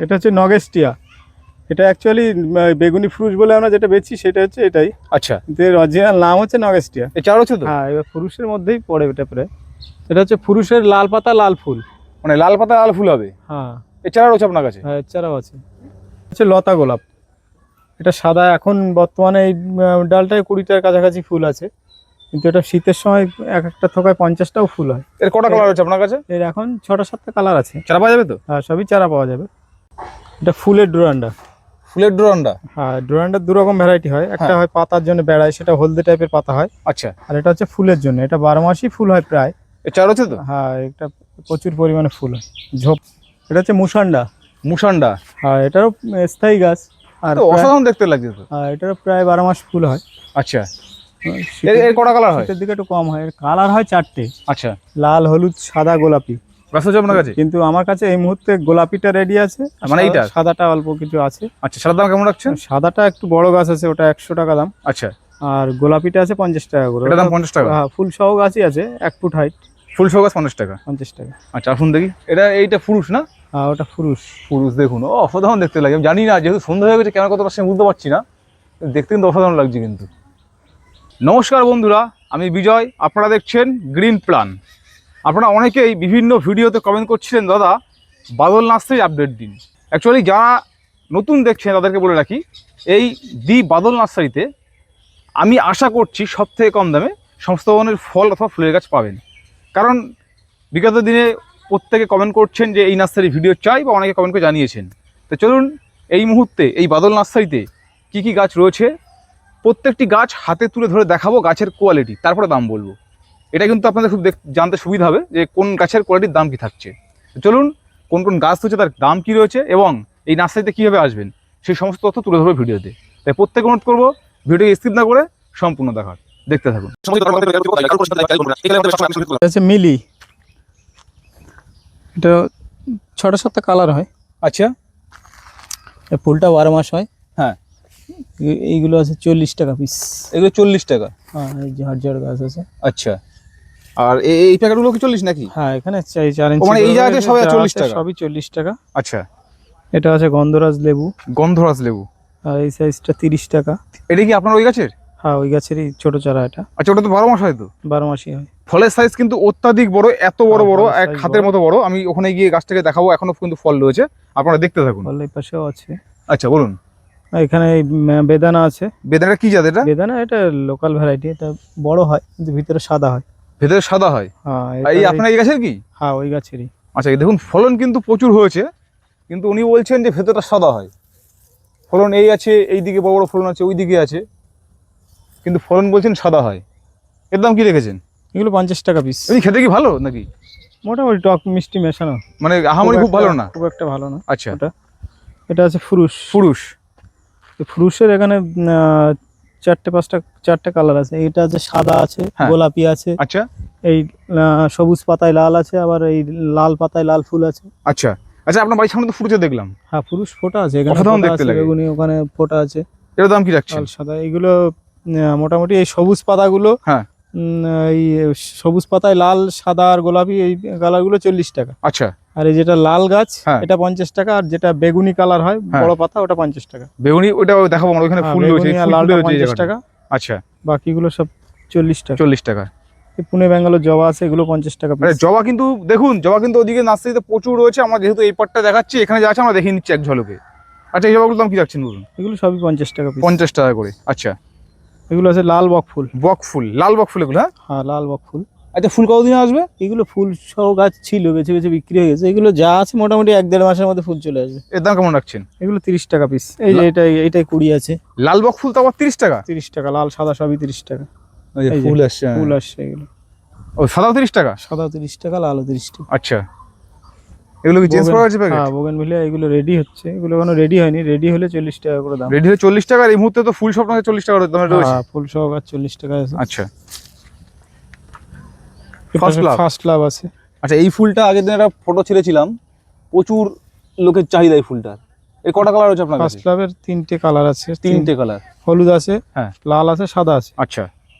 এটা হচ্ছে নগেস্টিয়া। এটা অ্যাকচুয়ালি বেগুনি ফুরুষ বলে আমরা যেটা বেচি সেটা হচ্ছে এটাই। আচ্ছা, কিন্তু এর অরিজিনাল নাম হচ্ছে নগেস্টিয়া। এই চারা হচ্ছে তো? হ্যাঁ, এবার ফুরুষের মধ্যেই পড়ে এটা প্রায়। এটা হচ্ছে ফুরুষের লাল পাতা লাল ফুল। মানে লাল পাতা লাল ফুল হবে। হ্যাঁ এই চারা রয়েছে আপনার কাছে? হ্যাঁ, এছাড়াও আছে। হচ্ছে লতা গোলাপ। এটা সাদা, এখন বর্তমানে এই ডালটায় 20টার কাছাকাছি ফুল আছে, কিন্তু এটা শীতের সময় এক একটা থোকায় 50টাও ফুল হয়। এর কটা কালার রয়েছে আপনার কাছে? এর এখন 6টা-7টা কালার আছে। চারা পাওয়া যাবে তো? হ্যাঁ, সবই চারা পাওয়া যাবে। এটা ফুলের ডোরান্ডা। ফুলের ডোরান্ডা? হ্যাঁ, ডোরান্ডার 2 রকম ভ্যারাইটি হয়। একটা হয় পাতার জন্য বেড়ায়, সেটা হলদে টাইপের পাতা হয়। আচ্ছা, আর এটা হচ্ছে ফুলের জন্য, এটা 12 মাসই ফুল হয় প্রায়। এই চারা রয়েছে তো? হ্যাঁ, এটা প্রচুর পরিমাণে ফুল হয়। ঝোপ। এটা হচ্ছে মুসান্ডা। মুসান্ডা? হ্যাঁ, এটারও স্থায়ী গাছ। আর তো অসাধারণ দেখতে লাগছে তো। হ্যাঁ, এটারও প্রায় 12 মাস ফুল হয়। আচ্ছা, এর কটা কালার হয়? শীতের দিকে একটু কম হয়। কালার হয় 4টে। আচ্ছা, লাল, হলুদ, সাদা, গোলাপি। গাছ আছে আপনার কাছে? কিন্তু আমার কাছে এই মুহূর্তে গোলাপিটা রেডি আছে, আর মানে এইটা? সাদাটা অল্প কিছু আছে। আচ্ছা, সাদার দাম কেমন রাখছেন? সাদাটা একটু বড় গাছ আছে, ওটা 100 টাকা দাম। আচ্ছা, আর গোলাপিটা আছে 50 টাকা করে। এটা দাম 50 টাকা? হ্যাঁ, ফুল সহ গাছই আছে, 1 ফুট হাইট। ফুল সহ গাছ 50 টাকা? 50 টাকা। আচ্ছা, আসুন দেখি। এইটা পুরুষ না? হ্যাঁ, ওটা ফুরুষ। পুরুষ, দেখুন ও অসাধারণ দেখতে লাগে। আমি জানি না, যেহেতু সন্ধ্যা হয়ে গেছে ক্যামেরা কতটা সে বুঝতে পারছি না, দেখতে কিন্তু অসাধারণ লাগছে কিন্তু। নমস্কার বন্ধুরা, আমি বিজয়, আপনারা দেখছেন গ্রিন প্ল্যান। আপনারা অনেকেই বিভিন্ন ভিডিওতে কমেন্ট করছিলেন, দাদা বাদল নার্সারি আপডেট দিন। অ্যাকচুয়ালি যারা নতুন দেখছেন তাদেরকে বলে রাখি, এই বাদল নার্সারিতে আমি আশা করছি সবথেকে কম দামে সমস্ত ধরনের ফল অথবা ফুলের গাছ পাবেন। কারণ বিগত দিনে প্রত্যেকে কমেন্ট করছেন যে এই নার্সারি ভিডিও চাই, বা অনেকে কমেন্ট করে জানিয়েছেন। তো চলুন এই মুহূর্তে এই বাদল নার্সারিতে কি কি গাছ রয়েছে প্রত্যেকটি গাছ হাতে তুলে ধরে দেখাবো, গাছের কোয়ালিটি, তারপরে দাম বলবো। এটা কিন্তু আপনাদের খুব জানতে সুবিধা হবে যে কোন গাছের কোয়ালিটির দাম কি থাকছে। চলুন কোন কোন গাছ রয়েছে, তার দাম কি রয়েছে, এবং এই নার্সারিতে কীভাবে আসবেন সেই সমস্ত তথ্য তুলে ধরবো ভিডিওতে। তাই প্রত্যেকে অনুরোধ করবো ভিডিও স্কিপ না করে সম্পূর্ণ দেখার, দেখতে থাকুন। আছে মিলি। এটা 6টা-7টা কালার হয়। আচ্ছা, এই ফুলটা 12 মাস হয়। হ্যাঁ, এইগুলো আছে 40 টাকা পিস। এগুলো 40 টাকা? হ্যাঁ, এই যে হাজার গাছ আছে। আচ্ছা, আর এই প্যাকেটগুলো কি 40 নাকি? হ্যাঁ, এখানে 4 ইঞ্চি মানে এই জায়গাতে সবাই 40 টাকা? সবই 40 টাকা। আচ্ছা, এটা আছে গন্ধরাজ লেবু। গন্ধরাজ লেবু? আর এই সাইজটা 30 টাকা। এটা কি আপনার ওই গাছের? হ্যাঁ, ওই গাছেরই ছোট চারা এটা। আচ্ছা, ওটা তো 12 মাস হয় তো? 12 মাসই হয়। ফলের সাইজ কিন্তু অত্যাধিক বড়, এত বড় বড়, ফলের এক size হাতের বড়। মতো বড়। আমি ওখানে গিয়ে গাছটাকে দেখাবো, এখনো কিন্তু ফল রয়েছে, আপনারা দেখতে থাকুন। ফল এই পাশেও আছে। আচ্ছা, বলুন। আর এখানে এই বেদানা আছে। বেদানাটা কি জাত এটা? বেদানা এটা লোকাল ভ্যারাইটি। এটা বড় হয় কিন্তু ভিতরে সাদা হয়। ভেতরে সাদা হয়? হ্যাঁ, এই আপনার এই গাছের কি? হ্যাঁ, ওই গাছেরই। আচ্ছা, এই দেখুন ফলন কিন্তু প্রচুর হয়েছে, কিন্তু উনি বলছেন যে ভেতরটা সাদা হয়। ফলন এই আছে, এই দিকে বড় বড় ফলন আছে, ওই দিকে আছে, কিন্তু ফলন বলছেন সাদা হয়। এর দাম কি রেখেছেন? এগুলো 50 টাকা পিস। এমনি খেতে কি ভালো নাকি? মোটামুটি টক মিষ্টি মেশানো। মানে আহামরি খুব ভালো না? খুব একটা ভালো না। আচ্ছা, এটা আছে ফুরুষ। পুরুষ? ফুরুষের এখানে 4টে কালার আছে। এটা আছে সাদা আছে, হ্যাঁ। গোলাপি আছে, আচ্ছা, এই সবুজ পাতায় লাল আছে, আবার এই লাল পাতায় লাল ফুল আছে। আচ্ছা, আচ্ছা, আপনার বাড়ির সামনে তো ফুটে দেখলাম। হ্যাঁ, পুরুষ ফোটা আছে এখানে। অসাধারণ ফোঁটা দেখতে আছে, লাগে। বেগুনি ওখানে ফোটা আছে। এর দাম কি রাখছেন? লাল সাদা এগুলো মোটামুটি এই সবুজ পাতাগুলো, হ্যাঁ, এই সবুজ পাতায় লাল সাদা আর গোলাপি এই কালারগুলো 40 টাকা। আচ্ছা, আর এই যেটা লাল গাছ হ্যাঁ, এটা 50 টাকা। আর যেটা বেগুনি কালার হয় হ্যাঁ, বড় পাতা, ওটা 50 টাকা। বেগুনি ওটা দেখাবো আমরা, ওখানে ফুল রয়েছে, বেগুনি আর ফুল লালটা ফুটে রয়েছে এই 50 জায়গাটা। টাকা। আচ্ছা, বাকিগুলো সব 40 টাকা। 40 টাকা। এই পুনে বেঙ্গলের জবা আছে, এগুলো 50 টাকা আরে পিস। জবা কিন্তু দেখুন, জবা কিন্তু ওদিকে নার্সারিতে প্রচুর রয়েছে। আমরা যেহেতু এই পাটটা দেখাচ্ছি, এখানে যা আছে আমরা দেখিয়ে নিচ্ছি এক ঝলকে। আচ্ছা, এই জবাগুলোর দাম কি রাখছেন বলুন? এগুলো সবই 50 টাকা পিস। 50 টাকা করে? আচ্ছা, এগুলো আছে লাল বক ফুল। বক ফুল? লাল বক ফুল এগুলো? হ্যাঁ, হ্যাঁ, লাল বক ফুল। আচ্ছা, ফুল কতদিনে আসবে? এগুলো ফুল সহ গাছ ছিল, বেছে বেছে বিক্রি হয়ে গেছে। এগুলো যা আছে মোটামুটি 1-1.5 মাসের মধ্যে ফুল চলে আসবে। এর দাম কেমন রাখছেন? এগুলো 30 টাকা পিস। এই যে এইটাই 20 আছে। লাল বক ফুল তো আবার 30 টাকা? 30 টাকা। লাল সাদা সবই 30 টাকা। ওই যে এই যে ফুল আসছে, ফুল আসছে এগুলো। ও সাদাও 30 টাকা? সাদাও 30 টাকা, লালও 30 টাকা। আচ্ছা, এগুলো কি চেঞ্জ করা হয়েছে প্যাকেট? হ্যাঁ, বোগেনভিলিয়া এগুলো রেডি হচ্ছে। এগুলো এখনো রেডি হয়নি। রেডি হলে 40 টাকা করে দাম। রেডি হয়ে 40 টাকা। আর এই মুহূর্তে তো ফুল সব 40 টাকা দামে রয়েছে? হ্যাঁ, ফুল সহ গাছ 40 টাকা আছে। আচ্ছা, ফার্স্ট লাভ আছে। আচ্ছা, এই ফুলটা আগের দিন একটা ফটো ছেড়েছিলাম, প্রচুর লোকের চাহিদা এই ফুলটার। এর কটা কালার আছে আপনার কাছে? ফার্স্ট লাভের 3টে কালার আছে। 3টে কালার? হলুদ আছে, হ্যাঁ, লাল আছে, সাদা আছে। আচ্ছা,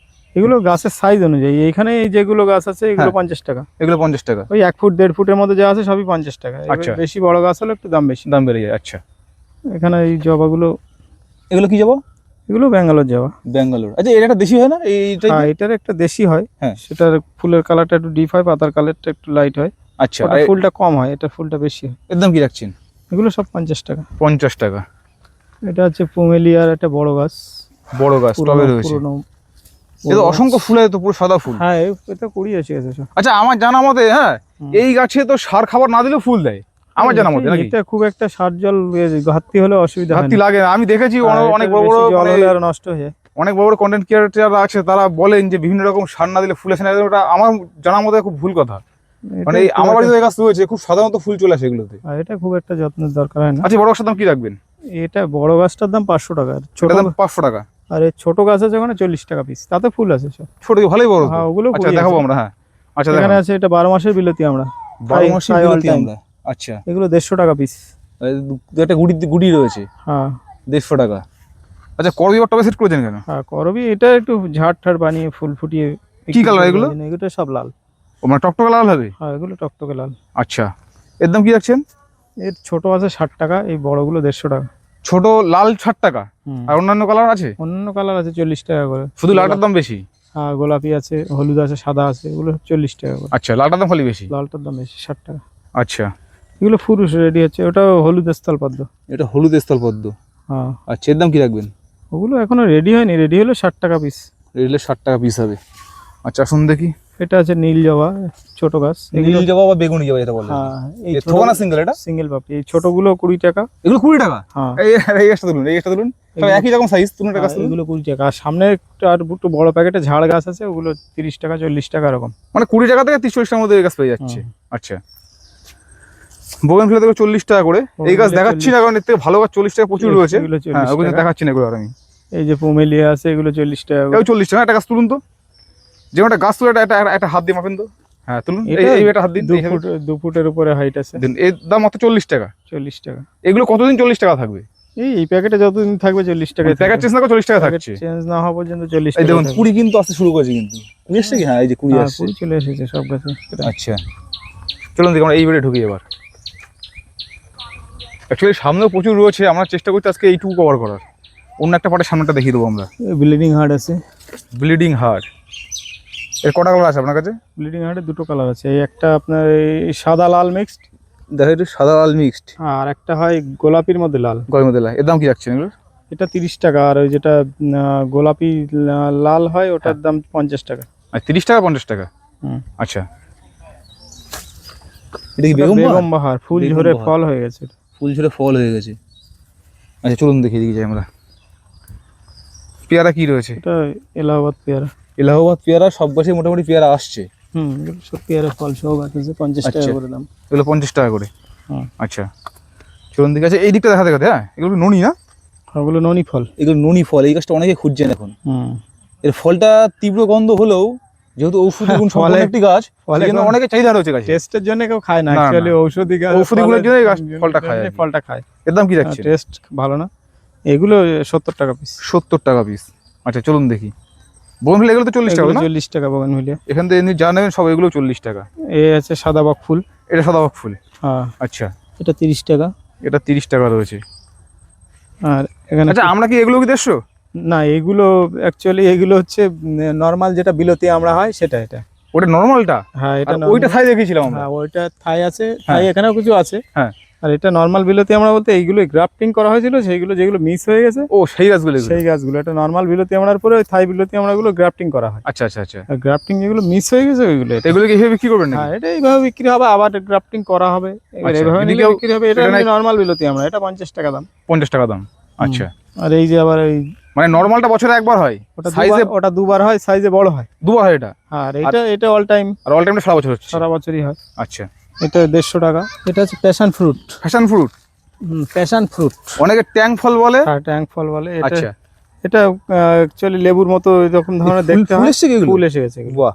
এগুলো গাছের সাইজ অনুযায়ী, এইখানে এই যেগুলো গাছ আছে এগুলো 50 টাকা, এগুলো 50 টাকা। ওই 1 ফুট 1.5 ফুটের মধ্যে যা আছে সবই 50 টাকা। এবার আচ্ছা। বেশি বড় গাছ হলে একটু দাম বেশি। দাম বেড়ে যায়। আচ্ছা, এখানে এই জবাগুলো, এগুলো কি যাবো? এগুলো ব্যাঙ্গালোর জবা। ব্যাঙ্গালোর। আচ্ছা, এটা একটা দেশি হয় না এইটা? হ্যাঁ, এটার একটা দেশি হয়। হ্যাঁ। সেটার ফুলের কালারটা একটু ডিপ হয়, পাতার কালারটা একটু লাইট হয়। আচ্ছা, ওটা ফুলটা কম হয়, এটা ফুলটা বেশি হয়। এর দাম কি রাখছেন? এগুলো সব 50 টাকা। 50 টাকা। এটা হচ্ছে পুমেলিয়ার একটা বড় গাছ, বড় গাছ, টবে রয়েছে। এটা অসংখ্য ফুল আছে তো, পুরো সাদা ফুল। হ্যাঁ, এটা কুড়ি এসে গেছে সব। আচ্ছা, আমার জানা মতে হ্যাঁ, এই গাছে তো সার খাবার না দিলেও ফুল দেয় আমার জানা মতে, নাকি? এটা খুব একটা সার জল ঘাটতি হলে অসুবিধা হয় না। ঘাটতি লাগে না। আমি দেখেছি অনেক বড় বড় জল হলে আর নষ্ট হয়ে যায়। অনেক বড় বড় কন্টেন্ট ক্রিয়েটর আছে, তারা বলেন যে বিভিন্ন রকম সার না দিলে ফুল আসে না। ওটা আমার জানা মতে খুব ভুল কথা। মানে এই আমার বাড়িতে গাছ রয়েছে, খুব সাধারণত ফুল চলে আসে এগুলোতে। আর এটা খুব একটা যত্নের দরকার হয় না। আচ্ছা, বড় গাছটার দাম কি রাখবেন? এটা বড় গাছটার দাম 500 টাকা, আর ছোট দাম 500 টাকা। আর এই ছোট গাছ আছে ওখানে 40 টাকা পিস, তাতে ফুল আছে সব। ছোট কি ভালোই বড়? হ্যাঁ, ওগুলো আচ্ছা, দেখাবো আমরা। হ্যাঁ, আচ্ছা, এখানে আছে এটা 12 মাসের বিলতি আমরা, 12 মাসের বিলতি আমরা। আচ্ছা, এগুলো 150 টাকা পিস। একটা গুড়ি রয়েছে। হ্যাঁ, 150 টাকা। আচ্ছা, করবি টবে সেট করেছেন কেন? হ্যাঁ করবি, এটা একটু ঝাড় ঠাড় বানিয়ে ফুল ফুটিয়ে। কি কালার এগুলো? এগুলো সব লাল। ও মানে টকটকে লাল হবে? হ্যাঁ, এগুলো টকটকে লাল। আচ্ছা, এর দাম কি রাখছেন? এর ছোট আছে 60 টাকা, এই বড়গুলো 150 টাকা। ছোট লাল 60 টাকা, আর অন্যান্য কালার আছে? অন্যান্য কালার আছে 40 টাকা করে। শুধু লালটার দাম বেশি? হ্যাঁ, গোলাপি আছে, হলুদ আছে, সাদা আছে, এগুলো 40 টাকা করে। আচ্ছা, লালটার দাম খালি বেশি? লালটার দাম বেশি, 60 টাকা। আচ্ছা, এগুলো ফুল রেডি হচ্ছে, ওটা হলুদ স্থল পদ্ম। এটা হলুদ স্থল পদ্ম। হ্যাঁ। আচ্ছা, এর দাম কি রাখবেন? ওগুলো এখনো রেডি হয়নি, রেডি হলে 60 টাকা পিস। রেডি 60 টাকা পিস হবে। আচ্ছা, শুন দেখি। এটা আছে নীল জবা, ছোট গাছ। নীল জবা বা বেগুনি জবা যেটা বলে। হ্যাঁ, এই ছোট না সিঙ্গেল? এটা সিঙ্গেল পাপড়ি। এই ছোটগুলো 20 টাকা। এগুলো 20 টাকা? হ্যাঁ। এই গাছটা তুলুন, এই গাছটা তুলুন, সব একই রকম সাইজ। তুলুন টাকা। এগুলো 20 টাকা। আর সামনে একটু বড় প্যাকেটে ঝাড় গাছ আছে, ওগুলো 30 টাকা 40 টাকা এরকম। মানে 20 টাকা থেকে 30-40 টাকার মধ্যে এই গাছ পেয়ে যাচ্ছে। আচ্ছা, বোগেনভিলিয়া থেকে 40 টাকা করে। এই গাছ দেখাচ্ছি না কারণ এর থেকে ভালো গাছ 40 টাকা প্রচুর রয়েছে। হ্যাঁ, ওগুলো দেখাচ্ছি না এগুলো। আর আমি এই যে পুমেলিয়া আছে, এগুলো 40 টাকা। এও 40 টাকা। একটা গাছ তুলুন তো, যে একটা গাছ তুলে একটা হাত দিয়ে মাপেন তো। হ্যাঁ, তুলুন। এই একটা হাত দিন। 2 ফুটের উপরে হাইট আছে। এর দাম মাত্র 40 টাকা। 40 টাকা। এগুলো কতদিন 40 টাকা থাকবে? এই প্যাকেটে যতদিন থাকবে 40 টাকা। প্যাকেট চেঞ্জ না করে 40 টাকা থাকছে। চেঞ্জ না হওয়া পর্যন্ত 40 এই টাকা। দেখুন, 20 কিন্তু আসতে শুরু করেছে কিন্তু। এসছে কি? হ্যাঁ, এই যে 20 আসছে। 20 চলে এসেছে সব গাছে। আচ্ছা, চলুন দেখি আমরা এই বেড়ে ঢুকি এবার। অ্যাকচুয়ালি সামনেও প্রচুর রয়েছে, আমরা চেষ্টা করছি আজকে এইটুকু কভার করার। অন্য একটা পাটের সামনেটা দেখিয়ে দেবো আমরা। ব্লিডিং হার্ট আছে। ব্লিডিং হার্ট এর কটা কালার আছে আপনার কাছে? ব্লিডিং হার্টের 2টো কালার আছে। এই একটা আপনার এই সাদা লাল মিক্সড, দেখো একটু সাদা লাল মিক্সড, আর একটা হয় গোলাপির মধ্যে লাল। গরমের মধ্যে লাল। এর দাম কি রাখছেন এগুলো? এটা 30 টাকা। আর ওই যেটা গোলাপি লাল হয় ওটার দাম 50 টাকা। আর 30 টাকা 50 টাকা। আচ্ছা, এটা কি বেগম বাহার? ফুল ঝরে ফল হয়ে গেছে। ফুল ঝরে ফল হয়ে গেছে। আচ্ছা, চলুন দেখি দিকে যাই আমরা। পেয়ারা কি রয়েছে? এটা এলাহাবাদ পেয়ারা। এলাহাবাদ পেয়ারা সব গাছে মোটামুটি পেয়ারা আসছে। এগুলো সব পেয়ারা ফল সব আছে, 50 টাকা করে দাম। এগুলো 50 টাকা করে। আচ্ছা, চলুন দিকে আছে। এই দিকটা দেখা দেখাতে। হ্যাঁ, এগুলো ননি না? ওগুলো ননি ফল। এগুলো ননি ফল। এই গাছটা অনেকে খুঁজছেন এখন। এর ফলটা তীব্র গন্ধ হলেও যেহেতু ঔষধি গুণ সম্পন্ন একটি গাছ, সেজন্য অনেকে চাহিদা রয়েছে গাছে। টেস্টের জন্য কেউ খায় না, অ্যাকচুয়ালি ঔষধি গাছ, ঔষধি গুণের জন্য গাছ ফলটা খায়। এর দাম কি রাখছে? টেস্ট ভালো না। এগুলো 70 টাকা পিস। 70 টাকা পিস। আচ্ছা, চলুন দেখি। বোগেনভিলিয়া এগুলো তো 40 টাকা না? 40 টাকা বোগেনভিলিয়া। এখান থেকে এমনি যা নেবেন সব এগুলো 40 টাকা। এই আছে সাদা বক ফুল। এটা সাদা বক ফুল। হ্যাঁ। আচ্ছা, এটা 30 টাকা। এটা 30 টাকা রয়েছে। আর এখানে আচ্ছা, আমরা কি এগুলো কি 150? না, এগুলো অ্যাকচুয়ালি এগুলো হচ্ছে নরমাল যেটা বিলতি আমরা হয় সেটা। এটা ওটা নরমালটা? হ্যাঁ, এটা ওইটা থাই দেখিয়েছিলাম আমরা। হ্যাঁ, ওইটা থাই আছে, থাই এখানেও কিছু আছে। হ্যাঁ, আর এটা নরমাল বিলতি আমরা বলতে এইগুলো গ্রাফটিং করা হয়েছিল, সেইগুলো যেগুলো মিস হয়ে গেছে। ও, সেই গাছগুলো? সেই গাছগুলো। এটা নরমাল বিলতি আমরার পরে ওই থাই বিলতি আমরাগুলো গ্রাফটিং করা হয়। আচ্ছা আচ্ছা আচ্ছা। আর গ্রাফটিং যেগুলো মিস হয়ে গেছে ওইগুলো, এগুলো কি এইভাবে বিক্রি করবেন? হ্যাঁ, এটা এইভাবে বিক্রি হবে, আবার গ্রাফটিং করা হবে, এইভাবে নিলে বিক্রি হবে। এটা নরমাল বিলতি আমরা, এটা 50 টাকা দাম। 50 টাকা দাম। আচ্ছা। আর এই যে আবার এই মানে নরমালটা বছরে একবার হয়, ওটা দুবার হয়, সাইজে বড় হয়। দুবার হয় এটা? আর এটা অল টাইম। আর অল টাইমটা সারা বছর হচ্ছে? সারা বছরই হয়। আচ্ছা, এটা 150 টাকা। এটা হচ্ছে passion fruit. Passion fruit? Passion fruit, অনেকে ট্যাং ফল বলে। হ্যাঁ, ট্যাং ফল বলে। আচ্ছা, এটা অ্যাকচুয়ালি লেবুর মতো এরকম ধরনের দেখতে হয়। ফুল এসে গেছে। বাহ,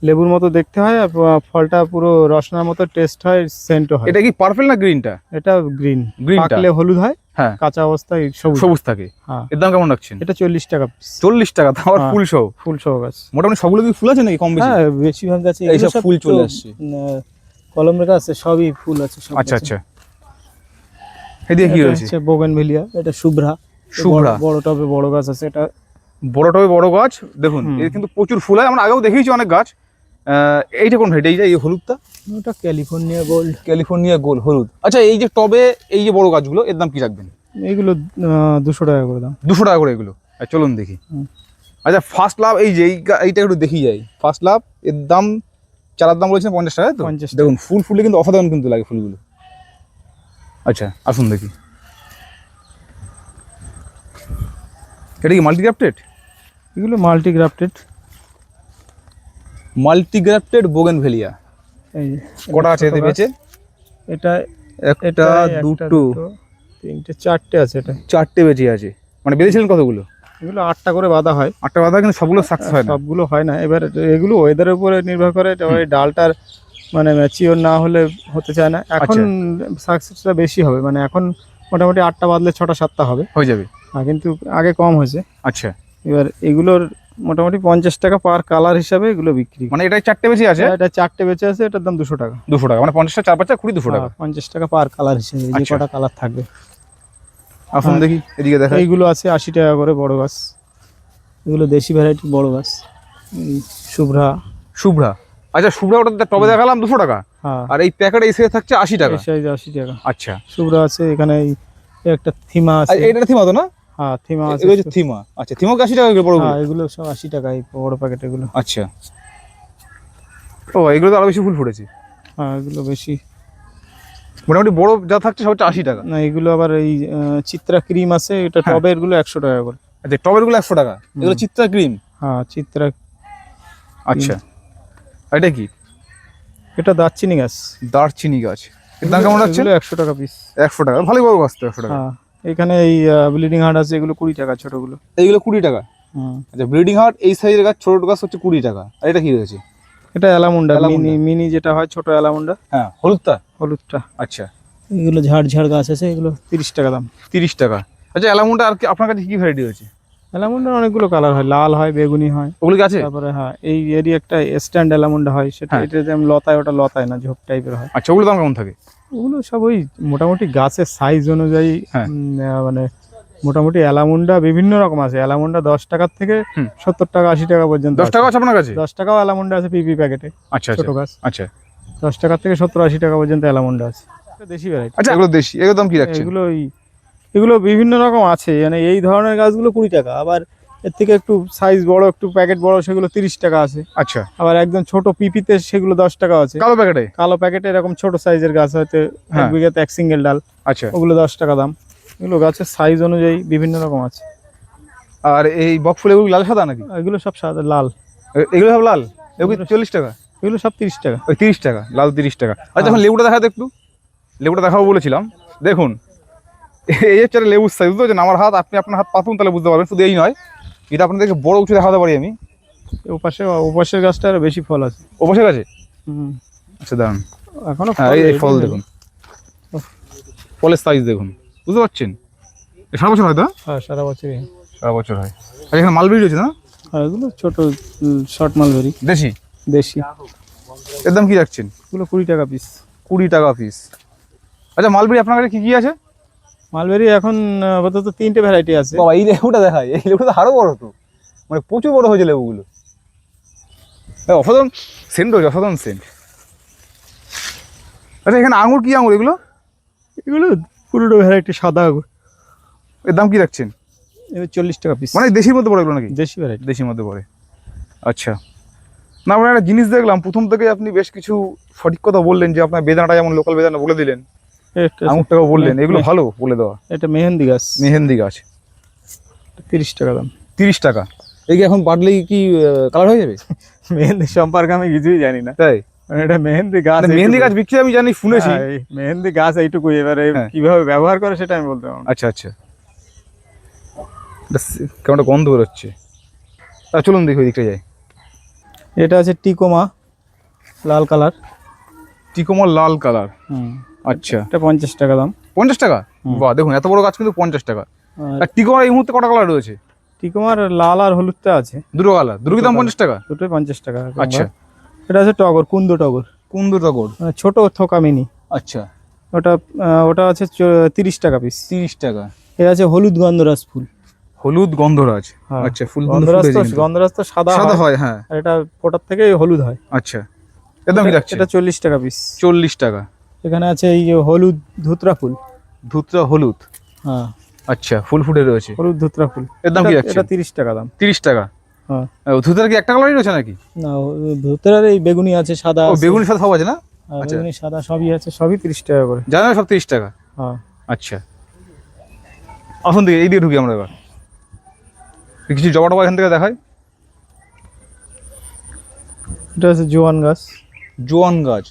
লেবুর মতো দেখতে হয় আর ফলটা পুরো রসনার মতো টেস্ট হয়, সেন্টও হয়। এটা কি পার্পল না গ্রিনটা? এটা গ্রিন, গ্রিনটা পাকলে হলুদ হয়, হ্যাঁ, কাঁচা অবস্থায় সবুজ। সবুজ থাকে। হ্যাঁ, এর দাম কেমন রাখছেন? এটা 40 টাকা পিস। 40 টাকা, তাও আবার হ্যাঁ। ফুল সহ? ফুল সহ গাছ। মোটামুটি সবগুলো কি ফুল আছে নাকি কম বেশি? হ্যাঁ, বেশিরভাগ গাছে এইসব ফুল চলে আসছে। কলমের গাছ আছে, সবই ফুল আছে সব আচ্ছা গাছে। আচ্ছা, এদিকে কি এটা রয়েছে? হচ্ছে বোগেনভিলিয়া, এটা শুভ্রা। শুভ্রা। বড় টবে বড় গাছ আছে এটা। বড় টবে বড় গাছ দেখুন, হুম। এর কিন্তু প্রচুর ফুল হয়, আমরা আগেও দেখেছি অনেক গাছ। এইটা কোন ভ্যারাইটি? এই হলুদটা? ওটা ক্যালিফোর্নিয়া গোল্ড। ক্যালিফোর্নিয়া গোল হলুদ। আচ্ছা, এই যে টবে এই যে বড় গাছগুলো, এর দাম কি রাখবেন? এইগুলো 200 টাকা করে দাম। 200 টাকা করে এগুলো? চলুন দেখি। হুম। আচ্ছা, ফার্স্ট লাভ, এই যে এইটা একটু দেখি যাই। ফার্স্ট লাভ এর দাম, চারার দাম বলেছেন 50 টাকা, তো 50 টাকা। দেখুন ফুল ফুলে কিন্তু অসাধারণ কিন্তু লাগে ফুলগুলো। আচ্ছা, আসুন দেখি। এটা কি মাল্টিগ্রাফটেড? এগুলো মাল্টিগ্রাফটেড। Multi-grafted bougainvillea. এই কটা আছে এতে বেচে? এটা একটা, দুটো, তিনটে, চারটে আছে। এটা 4টে বেঁচে আছে। মানে বেঁধেছিলেন কতগুলো? এগুলো 8টা করে বাঁধা হয়। 8টা বাঁধা, কিন্তু সবগুলো সাকসেস হয় না। সবগুলো হয় না। এবার এগুলো ওয়েদারের উপরে নির্ভর করে। ওই ডালটার মানে ম্যাচিওর না হলে হতে চায় না। এখন সাকসেসটা বেশি হবে, মানে এখন মোটামুটি 8টা বাঁধলে 6টা 7টা হবে, হয়ে যাবে। কিন্তু আগে কম হয়েছে। আচ্ছা, এবার এগুলোর মোটামুটি 50 টাকা পার কালার হিসাবে এগুলো বিক্রি। মানে এটা 4টে বেশি আছে? এটা 4টে বেচে আছে, এটার দাম 200 টাকা। 200 টাকা, মানে 50টা 4 5 20 200 টাকা। 50 টাকা পার কালার হিসেবে, যে আচ্ছা। কটা কালার থাকবে। আসুন দেখি, এদিকে দেখা। এইগুলো আছে 80 টাকা করে বড় গাছ। এগুলো দেশি ভ্যারাইটি বড় গাছ। এই শুভ্রা। শুভ্রা। আচ্ছা, শুভ্রা ওটা টবে দেখালাম 200 টাকা, হ্যাঁ, আর এই প্যাকেট এই সাইজে থাকছে 80 টাকা। এই সাইজ 80 টাকা। আচ্ছা, শুভ্রা আছে এখানে। এই একটা থিমা আর আছে। এইটা থিমা তো না? হ্যাঁ, থিমা আছে। এগুলো হচ্ছে থিমা। আচ্ছা, থিমা 80 টাকা করে বড়? হ্যাঁ, এগুলো সব 80 টাকা এই বড় প্যাকেট এগুলো। আচ্ছা, ও এগুলো তো আরো বেশি ফুল ফুটেছে। হ্যাঁ, এগুলো বেশি। মোটামুটি বড় যা থাকছে সব হচ্ছে 80 টাকা। না, এগুলো আবার এই চিত্রা ক্রিম আছে, এটা হ্যাঁ। টবে এগুলো 100 টাকা করে। আচ্ছা, টবের গুলো 100 টাকা, এগুলো চিত্রা ক্রিম। হ্যাঁ, চিত্রা। আচ্ছা, এটা কি? এটা দারচিনি গাছ। দারচিনি গাছ। এর দাম কেমন আছে? 100 টাকা পিস। 100 টাকা, ভালোই বড় গাছ তো। 100 টাকা। হ্যাঁ, এখানে এই ব্লিডিং হার্ট আছে, এগুলো 20 টাকা ছোটগুলো। এইগুলো 20 টাকা। হুম। আচ্ছা, ব্রিডিং হার্ট এই সাইজের গাছ, ছোট গাছ হচ্ছে 20 টাকা। আর এটা কি রয়েছে? এটা অ্যালামুন্ডা, অ্যালামুন্ডা। মিনি যেটা হয় ছোট অ্যালামুন্ডা, হ্যাঁ, হলুদটা। হলুদটা। আচ্ছা, এগুলো ঝাড় গাছ আছে, এগুলো 30 টাকা দাম। 30 টাকা। আচ্ছা, অ্যালামুন্ডা আর কি আপনার কাছে কি ভ্যারাইটি রয়েছে? অ্যালামুন্ডার অনেকগুলো কালার হয়, লাল হয়, বেগুনি হয়। ওগুলো কি আছে? তারপরে হ্যাঁ, এই এরই একটা স্ট্যান্ড অ্যালামুন্ডা হয়, সেটা হ্যাঁ। এটা যেমন লতায়, ওটা লতায় না, ঝোপ টাইপের হয়। আচ্ছা, ওগুলো দাম কেমন থাকে? ওগুলো সব ওই মোটামুটি গাছের সাইজ অনুযায়ী। হ্যাঁ। মানে মোটামুটি অ্যালামুন্ডা বিভিন্ন রকম আছে। অ্যালামুন্ডা 10 টাকার থেকে 70 টাকা 80 টাকা পর্যন্ত। 10 টাকা আছে আপনার কাছে? 10 টাকাও অ্যালামুন্ডা আছে পিপি প্যাকেটে, আচ্ছা ছোট আচ্ছা গাছ। আচ্ছা 10 টাকা থেকে 70-80 টাকা পর্যন্ত অ্যালামুন্ডা আছে। এটা দেশি ভ্যারাইটি। আচ্ছা, এগুলো দেশি, এগুলো দাম কি রাখছেন? এগুলো বিভিন্ন রকম আছে, মানে এই ধরনের গাছগুলো 20 টাকা, আবার এর থেকে একটু সাইজ বড়, একটু প্যাকেট বড়, সেগুলো 30 টাকা আছে। আচ্ছা, আবার একদম ছোট পিপিতে সেগুলো 10 টাকা আছে। কালো প্যাকেটে? কালো প্যাকেটে এরকম ছোট সাইজের গাছ হয়তো হ্যাঁ। 1 বিঘাতে 1 সিঙ্গেল ডাল, আচ্ছা, ওগুলো 10 টাকা দাম। এগুলো গাছের সাইজ অনুযায়ী বিভিন্ন রকম আছে। আর এই বক ফুল এগুলো লাল সাদা নাকি? এগুলো সব সাদা লাল। এগুলো সব লাল? এগুলো 40 টাকা? এগুলো সব 30 টাকা। ওই 30 টাকা, লাল 30 টাকা। আচ্ছা, এখন লেবুটা দেখাতে একটু। লেবুটা দেখাবো বলেছিলাম, দেখুন এই হচ্ছে একটা লেবুর সাইজ, বুঝতে পারছেন? আমার হাত, আপনি আপনার হাত পাতুন, তাহলে বুঝতে পারবেন। শুধু এই নয়, এটা আপনাদেরকে বড় উঁচু দেখাতে পারি আমি। ওপাশের গাছটা আরো বেশি ফল আছে। ওপাশের কাছে? হুম। আচ্ছা, দাঁড়ান। এখনো হ্যাঁ, এই ফল দেখুন, ফলের সাইজ দেখুন, বুঝতে পারছেন? সারা বছর হয় তো? হ্যাঁ, সারা বছরই। সারা বছর হয়। আচ্ছা, এখানে মালবেরি রয়েছে না? আর এগুলো ছোট শর্ট মালবেরি, দেশি? দেশি। এর দাম কি রাখছেন? এগুলো 20 টাকা পিস। 20 টাকা পিস। আচ্ছা, মালবেরি আপনার কাছে কি কি আছে? মালবেরি এখন আপাতত 3টে ভ্যারাইটি আছে। বাবা, এই লেবুটা দেখায়, এই লেবুটা আরো বড় তো, মানে প্রচুর বড় হয়েছে লেবুগুলো। অসাধারণ সেন্ট রয়েছে, অসাধারণ সেন্ট। আচ্ছা, এখানে আঙুর, কি আঙুর এগুলো? এগুলো পুরোটা ভ্যারাইটি সাদা আঙুর। এর দাম কি রাখছেন? এবার 40 টাকা পিস। মানে দেশির মধ্যে পড়ে এগুলো নাকি? দেশি ভ্যারাইটি। দেশির মধ্যে পড়ে। আচ্ছা, না, আমরা একটা জিনিস দেখলাম, প্রথম থেকে আপনি বেশ কিছু সঠিক কথা বললেন, যে আপনার বেদানাটা যেমন লোকাল বেদানা বলে দিলেন, আঙুরটাও বললেন, এগুলো ভালো বলে দেওয়া। এটা মেহেন্দি গাছ। মেহেন্দি গাছ 30 টাকা দাম। 30 টাকা। এই কি এখন বাড়লেই কি কালার হয়ে যাবে? মেহেন্দি সম্পর্কে আমি কিছুই জানি না, তাই? মানে এটা মেহেন্দি গাছ। মেহেন্দি গাছ বিক্রি আমি জানি, শুনেছি। হ্যাঁ, এই মেহেন্দি গাছ এইটুকুই, এবারে হ্যাঁ। কিভাবে ব্যবহার করে সেটা আমি বলতে পারবো না। আচ্ছা আচ্ছা, কেমন একটা গন্ধ বেরোচ্ছে। চলুন দেখি, ওই দিকটা যাই। এটা আছে টিকোমা লাল কালার। টিকোমা লাল কালার। আচ্ছা, এটা 50 টাকা দাম। 50 টাকা? হুম। বাহ, দেখুন এত বড় গাছ কিন্তু 50 টাকা। আর আর টিকোমার এই মুহূর্তে কটা কালার রয়েছে? টিকোমার লাল আর হলুদটা আছে। দুটো কালার, দুটো কি দাম 50 টাকা? দুটোই 50 টাকা। আচ্ছা। এটা আছে টগর, কুন্দ টগর, কুন্দু টগর। ছোট থোকা মিনি। আচ্ছা, ওটা আছে 30 টাকা পিস। 30 টাকা। এটা আছে হলুদ গন্ধরাজ ফুল। হলুদ গন্ধরাজ। হ্যাঁ। আচ্ছা, ফুল গন্ধরাজ তো সাদা সাদা হয়। হয়, হ্যাঁ। আর এটা ফোটার থেকে হলুদ হয়। আচ্ছা, এর দাম কি রাখছে? এটা 40 টাকা পিস। 40 টাকা। এখানে আছে এই যে হলুদ ধুতরা ফুল। ধুতরা হলুদ। হ্যাঁ। আচ্ছা, ফুল ফুটে রয়েছে। হলুদ ধুতরা ফুল। এর দাম কি রাখছে? এটা 30 টাকা দাম। 30 টাকা। হ্যাঁ। ধুতরা কি একটা কালারই রয়েছে নাকি? না, ধুতরার এই বেগুনি আছে, সাদা ও, আছে। বেগুনি সাদা সব আছে না? আচ্ছা। বেগুনি সাদা সবই আছে, সবই 30 টাকা করে। জানো সব 30 টাকা? হ্যাঁ। আচ্ছা, আসুন দিকে এই দিকে ঢুকি আমরা এবার। কিছু জবা টবা এখান থেকে দেখাই। এটা আছে জোয়ান গাছ। জোয়ান গাছ।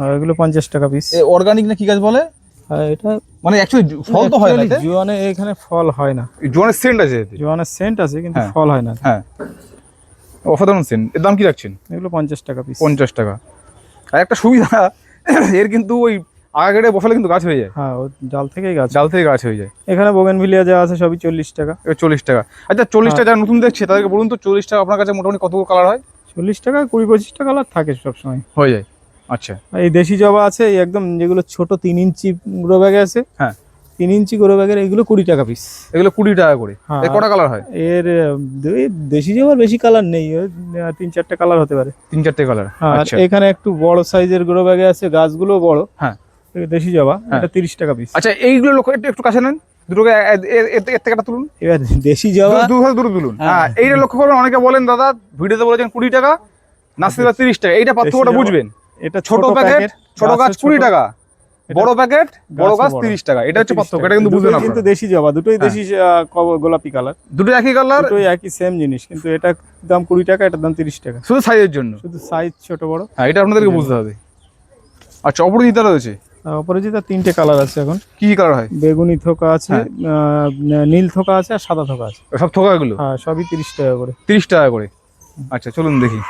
আর এগুলো 50 টাকা পিস। অর্গানিক না কি গাছ বলে? আর এটা মানে অ্যাকচুয়ালি ফল তো হয় না এতে? জোয়ানে এখানে ফল হয় না। জোয়ানের সেন্ট আছে এতে? জোয়ানের সেন্ট আছে কিন্তু হ্যাঁ। ফল হয় না। হ্যাঁ, অসাধারণ সেন্ট। এর দাম কি রাখছেন? এগুলো 50 টাকা পিস। 50 টাকা। আর একটা সুবিধা, এর কিন্তু ওই আগা কেটে বসালে কিন্তু গাছ হয়ে যায়। হ্যাঁ, ও ডাল থেকেই গাছ। জাল থেকে গাছ হয়ে যায়। এখানে বোগেনভিলিয়া যা আছে সবই 40 টাকা। এবার 40 টাকা। আচ্ছা, 40 টাকা যারা নতুন দেখছে তাদেরকে বলুন তো 40 টাকা আপনার কাছে মোটামুটি কতগুলো কালার হয়? 40 টাকা 20-25 টাকা কালার থাকে সবসময়। হয়ে যায়। আচ্ছা। আর এই দেশি জবা আছে এই একদম যেগুলো ছোট 3 ইঞ্চি গ্রো ব্যাগে আছে। হ্যাঁ। 3 ইঞ্চি গ্রো ব্যাগের এগুলো 20 টাকা পিস। এগুলো 20 টাকা করে। হ্যাঁ। এর কটা কালার হয়? এর দেশি জবার বেশি কালার নেই, 3-4টা কালার হতে পারে। 3-4টে কালার। আর আচ্ছা। এখানে একটু বড় সাইজের গ্রো ব্যাগে আছে, গাছগুলো বড়। হ্যাঁ। দেশি জবা, হ্যাঁ। এটা 30 টাকা পিস। আচ্ছা, এইগুলো একটু কাছে নেন, দুটোকে এর থেকে একটা তুলুন। এবার দেশি জবা দূরে তুলুন। হ্যাঁ। হ্যাঁ, এইটা লক্ষ্য করবেন। অনেকে বলেন দাদা ভিডিওতে বলেছেন 20 টাকা, নার্সারিতে 30 টাকা। এইটা পার্থক্যটা দেশি জবা, বুঝবেন। এটা ছোট প্যাকেট, ছোট গাছ 20 টাকা, বড় প্যাকেট, বড় গাছ 30 টাকা। এটা হচ্ছে পার্থক্য, এটা কিন্তু বুঝবেন কিন্তু আপনারা। দেশি জবা দুটোই হ্যাঁ। দেশি গোলাপি কালার। দুটো একই কালার, দুটোই একই সেম জিনিস, কিন্তু এটা দাম 20 টাকা, এটার দাম 30 টাকা। শুধু সাইজের জন্য। শুধু সাইজ ছোট বড়। হ্যাঁ, এটা আপনাদেরকে বুঝতে হবে। আচ্ছা, অপরাজিতা রয়েছে। অপরাজিতা 3টে কালার আছে এখন। কি কি কালার হয়? বেগুনি থোকা আছে, হ্যাঁ। নীল থোকা আছে, আর সাদা থোকা আছে। সব থোকাগুলো হ্যাঁ, সবই 30 টাকা করে। 30 টাকা করে। আচ্ছা, চলুন দেখি।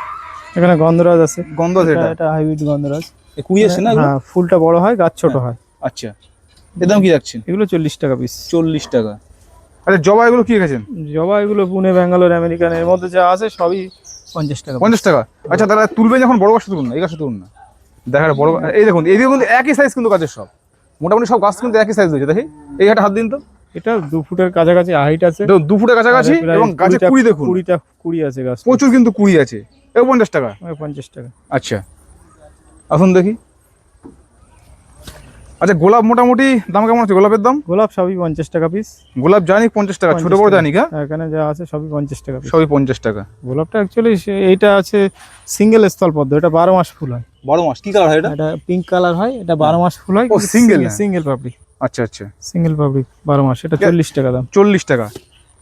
এখানে গন্ধরাজ আছে। গন্ধ আছে এটা? এটা হাইব্রিড গন্ধরাজ। 20 আছে না? হ্যাঁ, ফুলটা বড় হয়, গাছ ছোট হয়। আচ্ছা, এর দাম কি রাখছেন? এগুলো 40 টাকা পিস। 40 টাকা। আচ্ছা, জবা এগুলো কি রেখেছেন? জবা এগুলো পুনে, ব্যাঙ্গালোর, আমেরিকান, এর মধ্যে যা আছে সবই 50 টাকা। 50 টাকা। আচ্ছা, তাহলে তুলবেন যখন বড় গাছটা তুলুন না, এই গাছটা তুলুন না। দেখা বড়, এই দেখুন এইদিকে কিন্তু একই সাইজ কিন্তু গাছের সব, মোটামুটি সব গাছ কিন্তু একই সাইজ হয়েছে। দেখি এই একটা হাত দিন তো। এটা 2 ফুটের কাছাকাছি হাইট আছে। 2 ফুটের কাছাকাছি, এবং গাছে কুড়ি দেখুন। 20 আছে গাছ, প্রচুর কিন্তু কুড়ি আছে। এও 50 টাকা। 50 টাকা। আচ্ছা, আসুন দেখি। আচ্ছা, গোলাপ মোটামুটি দাম কেমন আছে? গোলাপের দাম? গোলাপ সবই 50 টাকা পিস। গোলাপ জানি 50 টাকা, ছোট বড় জানি। এখানে যা আছে সবই 50 টাকা পিস। সবই 50 টাকা। গোলাপটা অ্যাকচুয়ালি এইটা আছে সিঙ্গেল স্থলপদ্ম, এটা 12 মাস ফুল হয়। 12 মাস? কি কালার হয় এটা? এটা পিঙ্ক কালার হয়, এটা 12 মাস ফুল হয়। ও, single না? সিঙ্গেল পাপড়ি। আচ্ছা আচ্ছা, সিঙ্গেল পাপড়ি 12 মাস, এটা 40 টাকা দাম। 40 টাকা।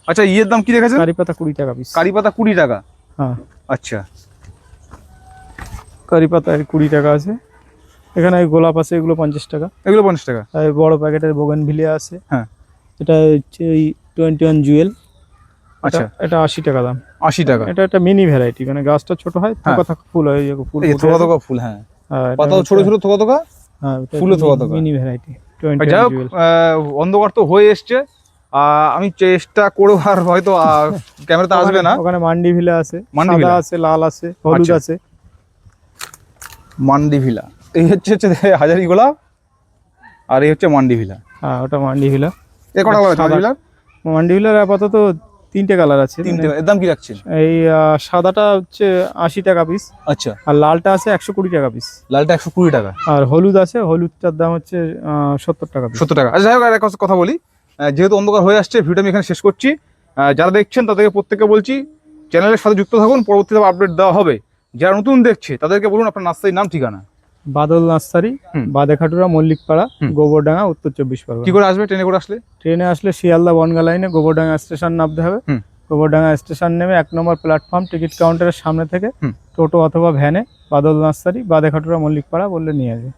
আচ্ছা, ইয়ের দাম কি রেখেছেন? কারি পাতা 20 টাকা পিস। কারি পাতা 20 টাকা। হ্যাঁ, আচ্ছা, কারি পাতা 20 টাকা আছে। এখানে গোলাপ আছে, এগুলো 50 টাকা। এগুলো 50 টাকা। আর বড় প্যাকেটের বোগেনভিলিয়া আছে। হ্যাঁ। এটা হচ্ছে এই 21 জুয়েল। আচ্ছা, এটা 80 টাকা দাম। 80 টাকা। এটা একটা মিনি ভ্যারাইটি, মানে গাছটা ছোট হয়, হ্যাঁ। থোকা থোকা ফুল হয়, এই যে ফুল এই থোকা থোকা ফুল। হ্যাঁ, পাতাও ছোট ছোট থোকা থোকা। হ্যাঁ, ফুলও থোকা থোকা। মিনি ভ্যারাইটি যাই 21 হোক, জুয়েল। অন্ধকার তো হয়ে এসছে। আমি চেষ্টা করবো, আর হয়তো ক্যামেরাতে আসবে না। ওখানে মান্ডি ভিলা আছে, মান্ডি সাদা ভিলা আছে, লাল আছে, হলুদ আচ্ছা। আছে। মান্ডি ভিলা, এই হচ্ছে হাজারি গোলাপ, আর এই হচ্ছে মান্ডি ভিলা। হ্যাঁ, ওটা মান্ডি ভিলা। এ কটা কালার আছে মান্ডি ভিলার? মান্ডি ভিলার আপাতত 3টে কালার আছে। 3টে। এর দাম কি রাখছেন? এই সাদাটা হচ্ছে 80 টাকা পিস, আচ্ছা, আর লালটা আছে 120 টাকা পিস। লালটা 120 টাকা। আর হলুদ আছে, হলুদটার দাম হচ্ছে 70 টাকা পিস। 70 টাকা। আচ্ছা, যাই হোক, আর একটা কথা বলি, যেহেতু অন্ধকার হয়ে আসছে, ভিডিও আমি এখানে শেষ করছি। যারা দেখছেন তাদেরকে প্রত্যেককে বলছি, চ্যানেলের সাথে যুক্ত থাকুন, পরবর্তীতে আপডেট দেওয়া হবে। যারা নতুন দেখছে তাদেরকে বলুন আপনার নার্সারির নাম, ঠিকানা। বাদল নার্সারি, বাদেখাটুরা, মল্লিকপাড়া, গোবরডাঙ্গা, উত্তর 24 পরগনা। কি করে আসবে? ট্রেনে করে আসলে? ট্রেনে আসলে শিয়ালদা বনগা লাইনে গোবরডাঙ্গা স্টেশন নামতে হবে। গোবরডাঙ্গা স্টেশন নেমে 1 নম্বর প্ল্যাটফর্ম টিকিট কাউন্টারের সামনে থেকে টোটো অথবা ভ্যানে বাদল নার্সারি, বাদেখাটুরা, মল্লিকপাড়া বললে নিয়ে যাবে।